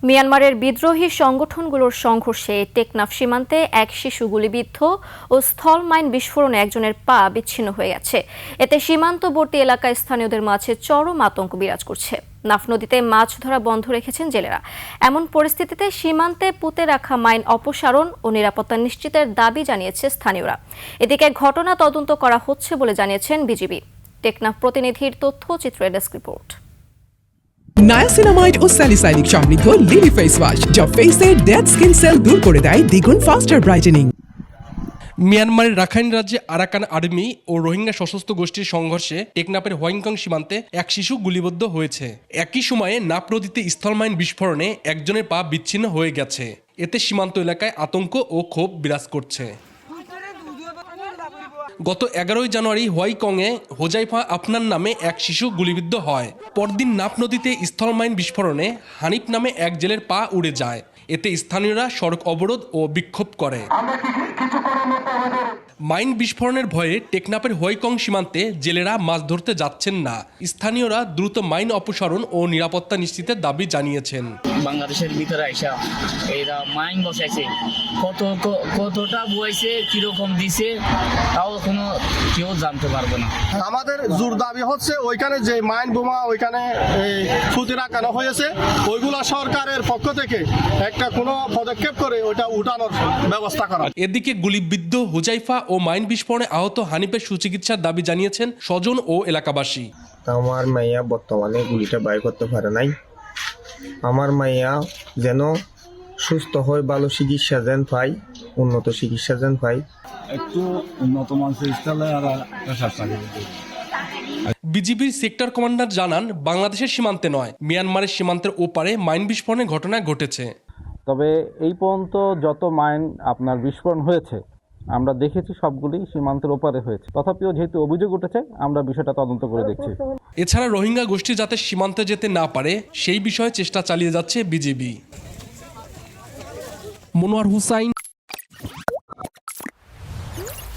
মিয়ানমারের বিদ্রোহী সংগঠনগুলোর সংঘর্ষে টেকনাফ সীমান্তে এক শিশু গুলিবিদ্ধ ও স্থল মাইন বিস্ফোরণে একজনের পা বিচ্ছিন্ন হয়ে গেছে। এতে সীমান্তবর্তী এলাকায় স্থানীয়দের মাঝে চরম আতঙ্ক বিরাজ করছে। নাফ নদীতে মাছ ধরা বন্ধ রেখেছেন জেলেরা। এমন পরিস্থিতিতে সীমান্তে পুঁতে রাখা মাইন অপসারণ ও নিরাপত্তা নিশ্চিতের দাবি জানিয়েছে স্থানীয়রা। এদিকে ঘটনা তদন্ত করা হচ্ছে বলে জানিয়েছেন বিজিবি। টেকনাফ প্রতিনিধির তথ্যচিত্রের ডেস্ক রিপোর্ট। নায়াসিনামাইড ও স্যালিসাইলিক সমৃদ্ধ লিলি ফেস ওয়াশ যা ফেসের ডেড স্কিন সেল দূর করে দেয় দ্বিগুণ ফাস্টার ব্রাইটেনিং। মিয়ানমারের রাখাইন রাজ্যে আরাকান আর্মি ও রোহিঙ্গা সশস্ত্র গোষ্ঠীর সংঘর্ষে টেকনাফের হোয়াইংকং সীমান্তে এক শিশু গুলিবিদ্ধ হয়েছে। একই সময়ে নাপ নদীতে স্থলমাইন বিস্ফোরণে একজনের পা বিচ্ছিন্ন হয়ে গেছে। এতে সীমান্ত এলাকায় আতঙ্ক ও ক্ষোভ বিরাজ করছে। গত 11 জানুয়ারি হোয়াইকংয়ে হোজাইফা আফনান নামে এক শিশু গুলিবিদ্ধ হয়। পরদিন নাপ নদীতে স্থলমাইন বিস্ফোরণে হানিফ নামে এক জেলের পা উড়ে যায়। এতে স্থানীয়রা সড়ক অবরোধ ও বিক্ষোভ করে। মাইন বিস্ফোরণের ভয়ে টেকনাফের হোয়াইকং সীমান্তে জেলেরা মাছ ধরতে যাচ্ছেন না। স্থানীয়রা দ্রুত মাইন অপসারণ ও নিরাপত্তা নিশ্চিতের দাবি জানিয়েছেন। বাংলাদেশের ভিতরে আইসা এরা মাইন বসাইছে, কতটা বইছে, কিরকম দিছে তাও কোনো কেউ জানতে পারবে না। আমাদের জোর দাবি হচ্ছে ওইখানে যে মাইন বোমা ওইখানে ফুটে রাখানো হয়েছে, ওইগুলা সরকারের পক্ষ থেকে একটা কোনো পদক্ষেপ করে ওইটা উঠানোর ব্যবস্থা করা। এদিকে গুলিবিদ্ধ হুজাইফা ও মাইন বিস্ফোরণে আহত হানিফের সুচিকিৎসার দাবি জানিয়েছেন স্বজন ও এলাকাবাসী। আমার মাইয়া বর্তমানে গুলিটা বাইর করতে পারে নাই। আমার মাইয়া যেন সুস্থ হয়ে ভালো চিকিৎসা যেন পাই, উন্নত চিকিৎসা যেন পাই। একটু উন্নত মানসিক স্থলে বিজিবির সেক্টর কমান্ডার জানান, বাংলাদেশের সীমান্তে নয়, মিয়ানমারের সীমান্তের ওপারে মাইন বিস্ফোরণের ঘটনা ঘটেছে। তবে এই পর্যন্ত যত মাইন আপনার বিস্ফোরণ হয়েছে আমরা দেখেছি সবগুলি সীমান্তের ওপারে হয়েছে। তথাপিও যেহেতু অভিযোগ উঠেছে আমরা বিষয়টা তদন্ত করে দেখছি। এছাড়া রোহিঙ্গা গোষ্ঠী যাতে সীমান্তে যেতে না পারে সেই বিষয়ে চেষ্টা চালিয়ে যাচ্ছে বিজিবি। মনোয়ার হুসাইন,